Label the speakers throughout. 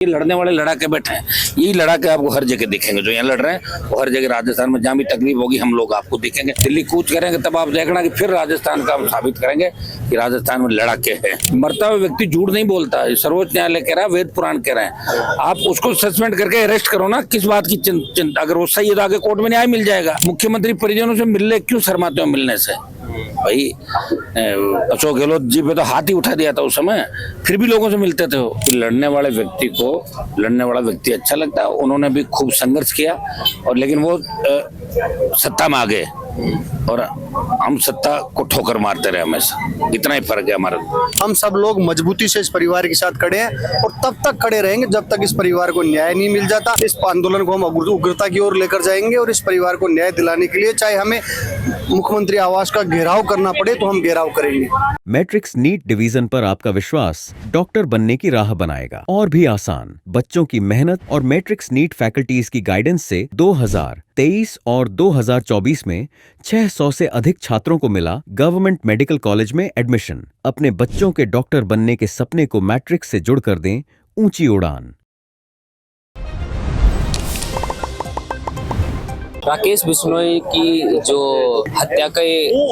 Speaker 1: ये लड़ने वाले लड़ा के बैठे हैं, यही लड़ा के आपको हर जगह दिखेंगे। जो यहाँ लड़ रहे हैं वो हर जगह राजस्थान में जहाँ भी तकलीफ होगी हम लोग आपको दिखेंगे। दिल्ली कूच करेंगे तब आप देखना कि फिर राजस्थान का हम साबित करेंगे कि राजस्थान में लड़ा के है। मरता हुआ व्यक्ति झूठ नहीं बोलता है, सर्वोच्च न्यायालय कह रहा है, वेद पुराण कह रहे हैं। आप उसको सस्पेंड करके अरेस्ट करो ना, किस बात की चिंता? अगर वो सही है तो आगे कोर्ट में न्याय मिल जाएगा। मुख्यमंत्री परिजनों से मिलने क्यों शर्माते हो मिलने से? भाई अशोक गहलोत जी पे तो हाथ ही उठा दिया था उस समय, फिर भी लोगों से मिलते थे। कि लड़ने वाले व्यक्ति को लड़ने वाला व्यक्ति अच्छा लगता है। उन्होंने भी खूब संघर्ष किया और लेकिन वो सत्ता में आ गए और हम सत्ता को ठोकर मारते रहे हमेशा। इतना ही फर्क है हमारा।
Speaker 2: हम सब लोग मजबूती से इस परिवार के साथ खड़े हैं और तब तक खड़े रहेंगे जब तक इस परिवार को न्याय नहीं मिल जाता। इस आंदोलन को हम उग्रता की ओर लेकर जाएंगे और इस परिवार को न्याय दिलाने के लिए चाहे हमें मुख्यमंत्री आवास का घेराव करना पड़े तो हम घेराव करेंगे।
Speaker 3: मैट्रिक्स नीट डिवीजन पर आपका विश्वास डॉक्टर बनने की राह बनाएगा और भी आसान। बच्चों की मेहनत और मैट्रिक्स नीट फैकल्टीज की गाइडेंस से 2023 और 2024 में 600 से अधिक छात्रों को मिला गवर्नमेंट मेडिकल कॉलेज में एडमिशन। अपने बच्चों के डॉक्टर बनने के सपने को मैट्रिक्स से जुड़कर दें ऊंची उड़ान।
Speaker 4: राकेश बिश्नोई की जो हत्या का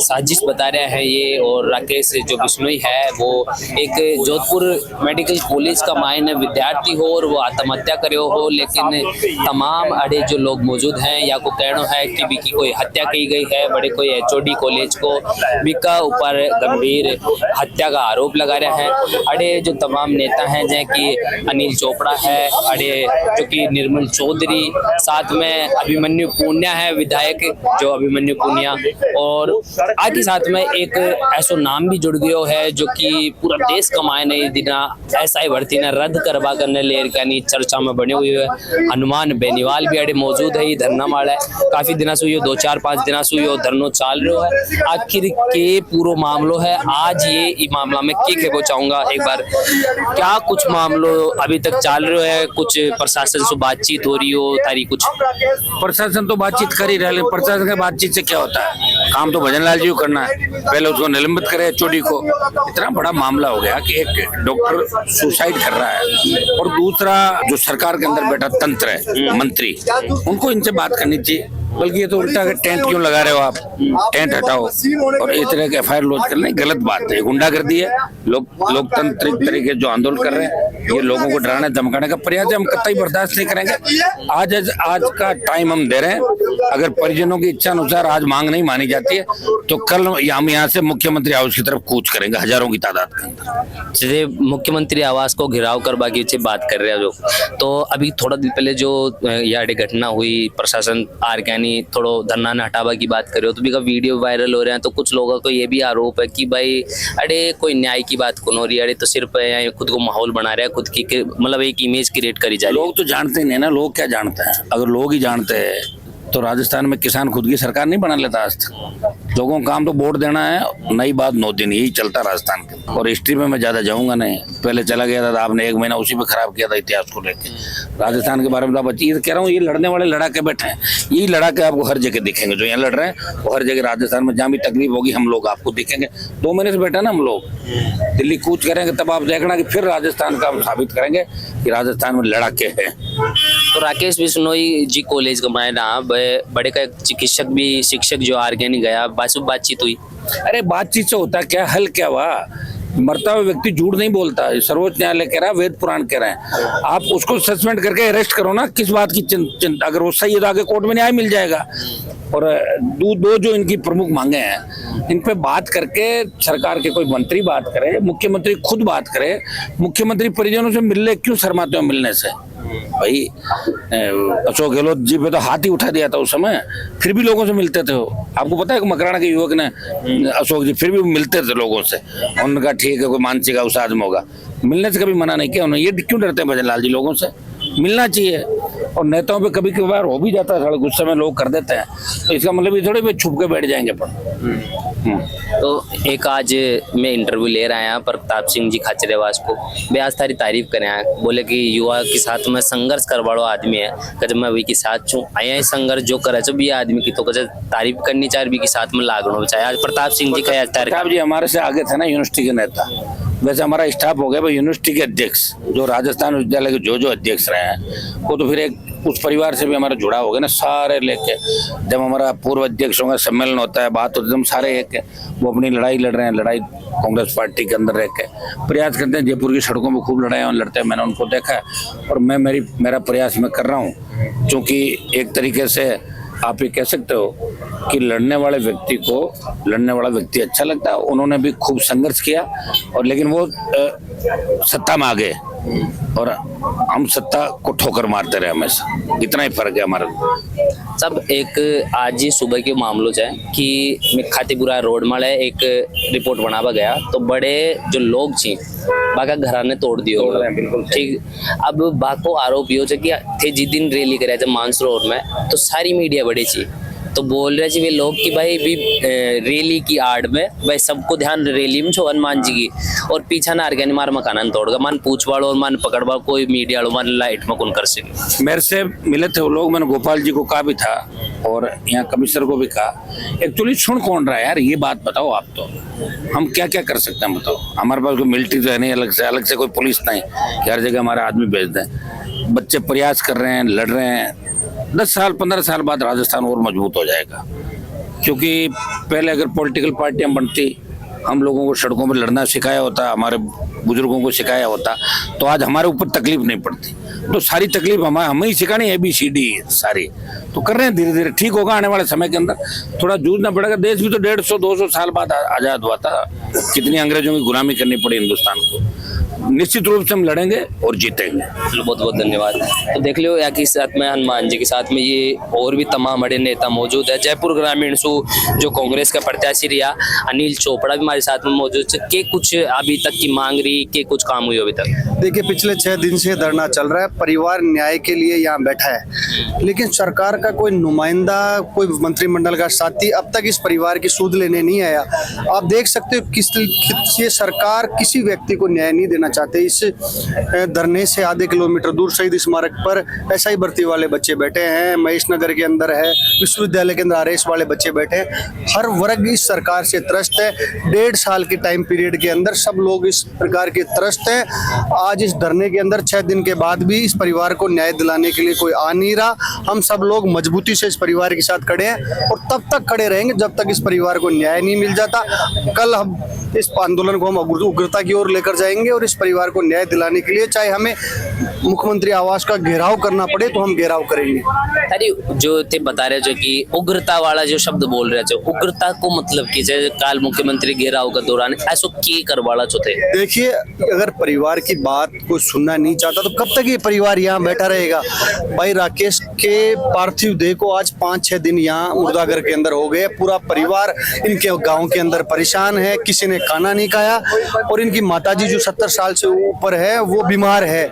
Speaker 4: साजिश बता रहे हैं ये, और राकेश जो बिश्नोई है वो एक जोधपुर मेडिकल कॉलेज का मायने विद्यार्थी हो और वो आत्महत्या करे हो, लेकिन तमाम अड़े जो लोग मौजूद हैं या को कहना है कि बिकी कोई हत्या की गई है। बड़े कोई एचओडी कॉलेज को बिका ऊपर गंभीर हत्या का आरोप लगा रहे हैं। अड़े जो तमाम नेता हैं जैसे कि अनिल चोपड़ा है, अड़े जो कि निर्मल चौधरी, साथ में अभिमन्यु पुनिया है विधायक जो अभिमन्यु पुनिया, और आज के साथ में एक ऐसा नाम भी जुड़ गया है जो कि पूरा देश कमाए नहीं दिना एसआई भर्ती ने रद्द करवा करने ले चर्चा में बने हुए है। हनुमान बेनीवाल भी अड़े मौजूद है, धरना माड़ा है काफी दिन से हुई 2-4-5 दिन से हुई धरनो चाल रहा है। आखिर के पूरा मामलो है आज ये मामला में के पहुंचाऊंगा एक बार। क्या कुछ मामलो अभी तक चल रहे है, कुछ प्रशासन से बातचीत हो रही हो तारी? कुछ
Speaker 1: प्रशासन तो बातचीत कर ही रहे, प्रशासन की बातचीत से क्या होता है? काम तो भजन लाल जी को करना है, पहले उसको निलंबित करे एचओडी को। इतना बड़ा मामला हो गया कि एक डॉक्टर सुसाइड कर रहा है और दूसरा जो सरकार के अंदर बैठा तंत्र है मंत्री, उनको इनसे बात करनी चाहिए। बल्कि ये तो उल्टा के टेंट क्यों लगा रहे हो आप? टेंट हटाओ और इस तरह के एफआईआर लॉन्च करना गलत बात है, गुंडागर्दी है। लोकतांत्रिक तरीके जो आंदोलन कर रहे हैं ये लोगों को डराने धमकाने का प्रयास है, हम कतई बर्दाश्त नहीं करेंगे। आज का टाइम हम दे रहे हैं। अगर परिजनों की इच्छा अनुसार आज मांग नहीं मानी जाती है तो कल हम यहाँ से मुख्यमंत्री आवास की तरफ कूच करेंगे हजारों की तादाद के अंदर।
Speaker 4: जैसे मुख्यमंत्री आवास को घेराव करवा की बात कर रहे हैं जो, तो अभी थोड़ा दिन पहले जो यहाँ घटना हुई, प्रशासन आर थोड़ा धरना ने हटावा की बात कर रहे हो तो भी का वीडियो वायरल हो रहे हैं। तो कुछ लोगों को ये भी आरोप है कि भाई अरे कोई न्याय की बात कौन हो रही है, अरे तो सिर्फ खुद को माहौल बना रहा है, खुद की मतलब एक इमेज क्रिएट करी जा रही है।
Speaker 1: लोग तो जानते नहीं ना, लोग क्या जानते हैं? अगर लोग ही जानते हैं तो राजस्थान में किसान खुद की सरकार नहीं बना लेता आज तक। लोगों का काम तो वोट देना है, नई बात 9 दिन, यही चलता राजस्थान के। और हिस्ट्री में मैं ज्यादा जाऊंगा नहीं, पहले चला गया था आपने 1 महीना उसी पे खराब किया था इतिहास को लेकर। राजस्थान के बारे में तो ये कह रहा हूँ, ये लड़ने वाले लड़ा के बैठे हैं, यही लड़ा के आपको हर जगह दिखेंगे। जो यहाँ लड़ रहे हैं वो हर जगह राजस्थान में जहाँ भी तकलीफ होगी हम लोग आपको दिखेंगे। 2 महीने से बैठा ना हम लोग, दिल्ली कूच करेंगे तब आप देखना कि फिर राजस्थान का हम साबित करेंगे कि राजस्थान में लड़ा के है।
Speaker 4: तो राकेश बिश्नोई जी कॉलेज का मायना बड़े का चिकित्सक भी शिक्षक जो आर्गेनिक गया बातचीत हुई।
Speaker 1: अरे बातचीत से होता क्या? हल क्या हुआ? मरता हुआ व्यक्ति झूठ नहीं बोलता है, सर्वोच्च न्यायालय कह रहा है, वेद पुराण कह रहे हैं। आप उसको सस्पेंड करके अरेस्ट करो ना, किस बात की चिंता? अगर वो सही है तो आगे कोर्ट में न्याय मिल जाएगा। और दो जो इनकी प्रमुख मांगे हैं इन पे बात करके सरकार के कोई मंत्री बात करे, मुख्यमंत्री खुद बात करे। मुख्यमंत्री परिजनों से मिलने क्यों शर्माते हो मिलने से? भाई अशोक गहलोत जी पे तो हाथ ही उठा दिया था उस समय, फिर भी लोगों से मिलते थे। आपको पता है कि मकराना के युवक ने अशोक जी फिर भी मिलते थे लोगों से। उन्होंने कहा ठीक है कोई मानसिक अवसाद होगा, मिलने से कभी मना नहीं किया उन्होंने। ये क्यों डरते हैं भजन लाल जी? लोगों से मिलना चाहिए। और नेताओं पे कभी कभार हो भी जाता है, थोड़ा गुस्से में लोग कर देते हैं, तो इसका मतलब ये थोड़े भी छुप के बैठ जाएंगे अपन।
Speaker 4: तो एक आज मैं इंटरव्यू ले रहा है प्रताप सिंह जी खाचरेवास को, वे आज तारी तारीफ करे हैं, बोले कि युवा के साथ में संघर्ष करवाड़ो आदमी है, कद मैं भी के साथ छूँ आया संघर्ष जो करे जो भी आदमी की तो कद तारीफ करनी चाहिए, भी के साथ में लागणो चाहिए। आज प्रताप सिंह जी का प्रताप
Speaker 1: जी हमारे से आगे थे ना यूनिवर्सिटी के नेता, वैसे हमारा स्टाफ हो गया भाई, यूनिवर्सिटी के अध्यक्ष जो राजस्थान विश्वविद्यालय के जो अध्यक्ष रहे हैं वो तो फिर एक उस परिवार से भी हमारा जुड़ा हो गया ना, सारे लेके। जब हमारा पूर्व अध्यक्षों का सम्मेलन होता है, बात होती है, हम सारे एक वो अपनी लड़ाई लड़ रहे हैं, लड़ाई कांग्रेस पार्टी के अंदर रह के प्रयास करते हैं। जयपुर की सड़कों में खूब लड़ाई लड़ते हैं, मैंने उनको देखा है और मेरा प्रयास मैं कर रहा हूँ। क्योंकि एक तरीके से आप ये कह सकते हो कि लड़ने वाला व्यक्ति अच्छा लगता है। उन्होंने भी खूब संघर्ष किया और लेकिन वो सत्ता में आ गए और हम सत्ता को ठोकर मारते रहे हमेशा, इतना ही फर्क है हमारा।
Speaker 4: सब एक आज ही सुबह के मामलों से कि खातीपुरा रोड माले एक रिपोर्ट बनावा गया तो बड़े जो लोग छी बाका घराने तोड़ दियो,
Speaker 1: बिल्कुल
Speaker 4: ठीक। अब बाको आरोप यो है कि थे जिस दिन रैली करे थे मानसरोवर में तो सारी मीडिया बड़ी छी तो बोल रहे थे वे लोग कि भाई भी रैली की आड़ में भाई सबको ध्यान रैली में छो हनुमान जी की और पीछा ना आर्गेन मार मकान तोड़गा मन पूछवाड़ो और मन पकड़वा कोई मीडिया वालों मन लाइट में कौन कर सके।
Speaker 1: मेरे से मिले थे वो लोग, मैंने गोपाल जी को कहा भी था और यहाँ कमिश्नर को भी कहा, एक्चुअली सुन कौन रहा है यार, ये बात बताओ आप। तो हम क्या क्या कर सकते हैं बताओ। हमारे पास कोई मिलिट्री तो है नहीं, अलग से कोई पुलिस नहीं कि हर जगह हमारे आदमी भेज दें। बच्चे प्रयास कर रहे हैं, लड़ रहे हैं। 10 साल 15 साल बाद राजस्थान और मजबूत हो जाएगा। क्योंकि पहले अगर पॉलिटिकल पार्टियां बनती, हम लोगों को सड़कों पर लड़ना सिखाया होता, हमारे बुजुर्गों को सिखाया होता, तो आज हमारे ऊपर तकलीफ नहीं पड़ती। तो सारी तकलीफ हमें ही सिखानी, ABCD सारी तो कर रहे हैं। धीरे धीरे ठीक होगा आने वाले समय के अंदर। थोड़ा जूझना पड़ेगा। देश भी तो 150-200 साल बाद आजाद हुआ था। कितनी अंग्रेजों की गुलामी करनी पड़ी हिंदुस्तान को। निश्चित रूप से हम लड़ेंगे और जीतेंगे।
Speaker 4: चलो बहुत बहुत धन्यवाद। तो देख लो या के साथ में हनुमान जी के साथ में ये और भी तमाम बड़े नेता मौजूद है। जयपुर ग्रामीण सु जो कांग्रेस का प्रत्याशी रिया अनिल चोपड़ा भी हमारे साथ में मौजूद है। के कुछ अभी तक की मांग रही के कुछ काम हुई अभी तक?
Speaker 2: देखिए पिछले 6 दिन से धरना चल रहा है, परिवार न्याय के लिए यहाँ बैठा है, लेकिन सरकार का कोई नुमाइंदा, कोई मंत्रिमंडल का साथी अब तक इस परिवार की सूद लेने नहीं आया। आप देख सकते हो ये सरकार किसी व्यक्ति को न्याय नहीं देना चाहते। इस धरने से आधे किलोमीटर दूर शहीद स्मारक पर SI भर्ती वाले बच्चे बैठे हैं, महेश नगर के अंदर है, विश्वविद्यालय के अंदर RS वाले बच्चे बैठे हैं। हर वर्ग इस सरकार से त्रस्त है। 1.5 साल के टाइम पीरियड के अंदर सब लोग इस प्रकार के त्रस्त हैं। आज इस धरने के अंदर 6 दिन के बाद भी इस परिवार को न्याय दिलाने के लिए कोई आ नहीं रहा। हम सब लोग मजबूती से इस परिवार के साथ खड़े हैं और तब तक खड़े रहेंगे जब तक इस परिवार को न्याय नहीं मिल जाता। कल हम इस आंदोलन को हम उग्रता की ओर लेकर जाएंगे और इस परिवार को न्याय दिलाने के लिए चाहे हमें मुख्यमंत्री आवास का घेराव करना पड़े तो हम घेराव करेंगे।
Speaker 4: अरे जो ते बता रहे जो कि उग्रता वाला जो शब्द बोल रहे जो उग्रता को मतलब कि जैसे काल मुख्यमंत्री घेराव का दौरान ऐसा की करवाड़ा जो थे।
Speaker 2: देखिए अगर परिवार की बात को सुनना नहीं चाहता तो कब तक ये परिवार यहाँ बैठा रहेगा। भाई राकेश के पार्थिव देह को आज 5-6 दिन यहाँ मुर्दाघर के अंदर हो गए। पूरा परिवार इनके गांव के अंदर परेशान है, किसी ने खाना नहीं खाया और इनकी माताजी जो 70 साल से ऊपर है वो बीमार है।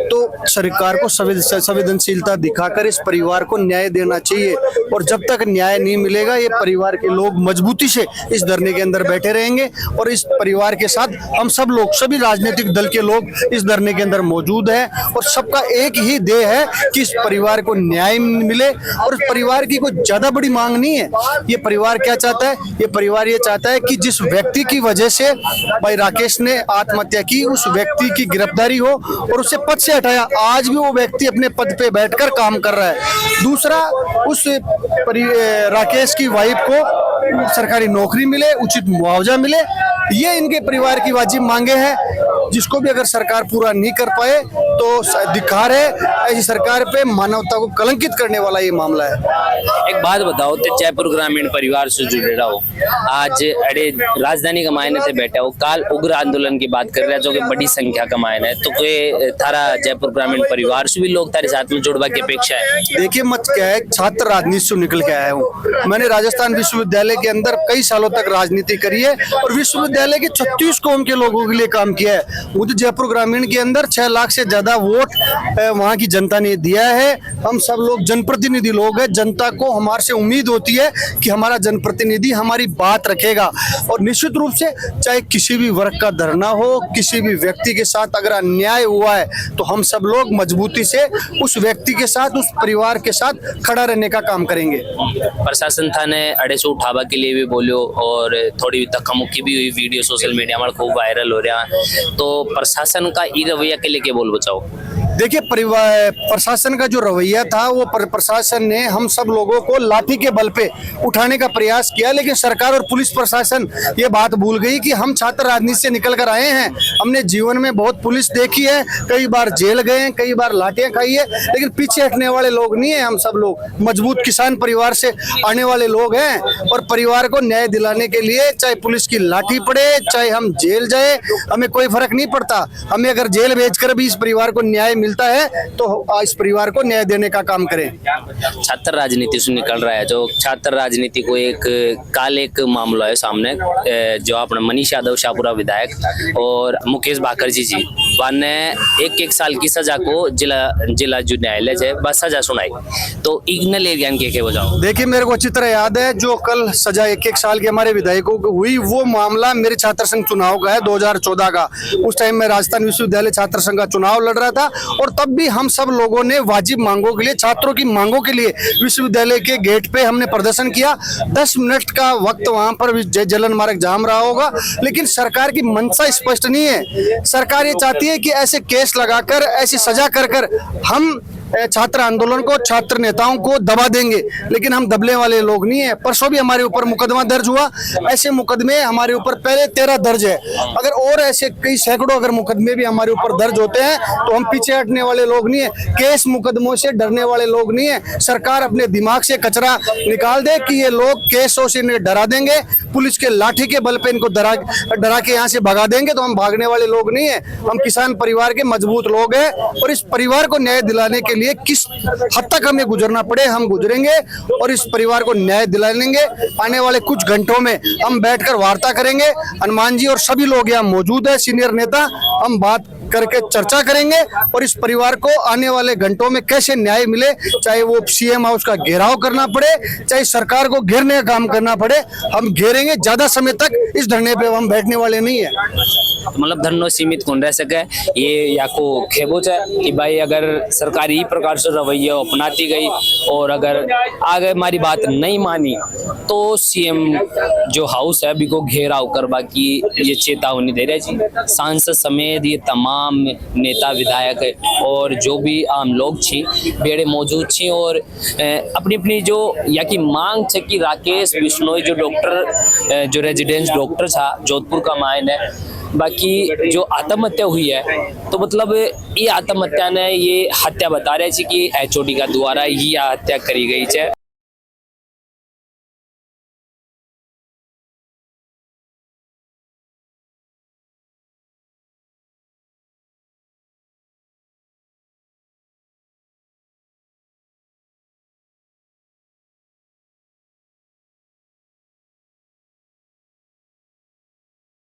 Speaker 2: तो सरकार को संवेदनशीलता दिखाकर इस परिवार को न्याय देना चाहिए और जब तक न्याय नहीं मिलेगा ये परिवार के लोग मजबूती से इस धरने के अंदर बैठे रहेंगे और इस परिवार के साथ हम सब लोग, सभी राजनीतिक दल के लोग इस धरने के अंदर मौजूद हैं और सबका एक ही ध्येय है कि इस परिवार को न्याय मिले। और इस परिवार की कोई ज्यादा बड़ी मांग नहीं है। ये परिवार क्या चाहता है? ये परिवार ये चाहता है कि जिस व्यक्ति की वजह से भाई राकेश ने आत्महत्या की उस व्यक्ति की गिरफ्तारी हो और उसे पद से हटाया। आज भी वो व्यक्ति अपने पद पे बैठकर काम कर रहा है। दूसरा, उस राकेश की वाइफ को सरकारी नौकरी मिले, उचित मुआवजा मिले। ये इनके परिवार की वाजिब मांगे हैं, जिसको भी अगर सरकार पूरा नहीं कर पाए तो धिक्कार है। ऐसी सरकार पे मानवता को कलंकित करने वाला ये मामला है।
Speaker 4: एक बात बताओ, तो जयपुर ग्रामीण परिवार से जुड़े रहो, आज अरे राजधानी का मायने से बैठा हो, काल उग्र आंदोलन की बात कर रहे हैं जो कि बड़ी संख्या का मायने है, तो कोई थारा जयपुर ग्रामीण परिवार से भी लोग तारे साथ में जुड़वा की अपेक्षा है?
Speaker 2: देखिए मत क्या है, छात्र राजनीति से निकल के आया हूँ। मैंने राजस्थान विश्वविद्यालय के अंदर कई सालों तक राजनीति करी है और विश्वविद्यालय के 36 कौम के लोगों के लिए काम किया है। मुझे जयपुर ग्रामीण के अंदर 6 लाख से ज्यादा ज्यादा वोट वहाँ की जनता ने दिया है। हम सब लोग जनप्रतिनिधि लोग हैं, जनता को हमारे से उम्मीद होती है कि हमारा जनप्रतिनिधि हमारी बात रखेगा। और निश्चित रूप से चाहे किसी भी वर्ग का धरना हो, किसी भी व्यक्ति के साथ अगर अन्याय हुआ है तो हम सब लोग मजबूती से उस व्यक्ति के साथ, उस परिवार के साथ खड़ा रहने का काम करेंगे।
Speaker 4: प्रशासन थाने अड़े से उठावा के लिए भी बोलो और थोड़ी धक्का-मुक्की भी हुई, वीडियो सोशल मीडिया में खूब वायरल हो रहा है, तो प्रशासन का ई रवैया के लिए क्या बोल बचाओ?
Speaker 2: देखिए, प्रशासन का जो रवैया था वो प्रशासन ने हम सब लोगों को लाठी के बल पे उठाने का प्रयास किया, लेकिन सरकार और पुलिस प्रशासन ये बात भूल गई कि हम छात्र राजनीति से निकल कर आए हैं। हमने जीवन में बहुत पुलिस देखी है, कई बार जेल गए हैं, कई बार लाठियां खाई है, लेकिन पीछे हटने वाले लोग नहीं है। हम सब लोग मजबूत किसान परिवार से आने वाले लोग हैं और परिवार को न्याय दिलाने के लिए चाहे पुलिस की लाठी पड़े, चाहे हम जेल जाए, हमें कोई फर्क नहीं पड़ता। हमें अगर जेल भेजकर भी इस परिवार को न्याय मिलता है तो इस परिवार को न्याय देने का काम करें।
Speaker 4: छात्र राजनीति से निकल रहा है, जो छात्र राजनीति को एक मामला है सामने, जो अपना मनीष यादव शाहपुरा विधायक और मुकेश बाकरजी जी ने एक साल की सजा को जिला जो न्यायालय है बस सजा सुनाई, तो इग्नल एरिया के बजाओ।
Speaker 2: देखिए, मेरे को अच्छी तरह याद है जो कल सजा एक साल के हमारे विधायकों को हुई, वो मामला मेरे छात्र संघ चुनाव का है 2014 का। उस टाइम में राजस्थान विश्वविद्यालय छात्र संघ का चुनाव लड़ रहा था और तब भी हम सब लोगों ने वाजिब मांगों के लिए, छात्रों की मांगों के लिए विश्वविद्यालय के गेट पे हमने प्रदर्शन किया। 10 मिनट का वक्त वहां पर जलन मार्ग जाम रहा होगा, लेकिन सरकार की मंशा स्पष्ट नहीं है। सरकार ये चाहती है कि ऐसे केस लगाकर, ऐसी सजा कर हम छात्र आंदोलन को, छात्र नेताओं को दबा देंगे, लेकिन हम दबने वाले लोग नहीं है। परसों भी हमारे ऊपर मुकदमा दर्ज हुआ, ऐसे मुकदमे हमारे ऊपर पहले 13 दर्ज है। अगर और ऐसे कई सैकड़ों अगर मुकदमे भी हमारे ऊपर दर्ज होते हैं तो हम पीछे हटने वाले लोग नहीं है, केस मुकदमों से डरने वाले लोग नहीं है। सरकार अपने दिमाग से कचरा निकाल दे कि ये लोग केसों से इन्हें डरा देंगे, पुलिस के लाठी के बल पे इनको डरा के यहाँ से भगा देंगे, तो हम भागने वाले लोग नहीं है। हम किसान परिवार के मजबूत लोग हैं और इस परिवार को न्याय दिलाने के लिए किस हद तक हमें गुजरना पड़े हम गुजरेंगे और इस परिवार को न्याय दिलाएंगे। आने वाले कुछ घंटों में हम बैठकर वार्ता करेंगे, हनुमान जी और सभी लोग यहाँ मौजूद है, सीनियर नेता, हम बात करके चर्चा करेंगे और इस परिवार को आने वाले घंटों में कैसे न्याय मिले, चाहे वो सीएम हाउस का घेराव करना पड़े, चाहे सरकार को घेरने का काम करना पड़े, हम घेरेंगे। ज्यादा समय तक इस धरने पे हम बैठने वाले नहीं है।
Speaker 4: मतलब धरनो सीमित कौन रह सके, ये या को खेबो है कि भाई अगर सरकार ई प्रकार से रवैया अपनाती गई और अगर आगे हमारी बात नहीं मानी तो सीएम जो हाउस है अभी को घेराव करवा की ये चेतावनी दे रहे जी। सांसद समेत ये तमाम नेता विधायक और जो भी आम लोग छी बेड़े मौजूद छी और अपनी अपनी जो या की मांग है कि राकेश बिश्नोई जो डॉक्टर जो रेजिडेंस डॉक्टर था जोधपुर का मायन है, बाकी जो आत्महत्या हुई है तो मतलब ये आत्महत्या ने ये हत्या बता रहे कि HOD का द्वारा ही हत्या करी गई है।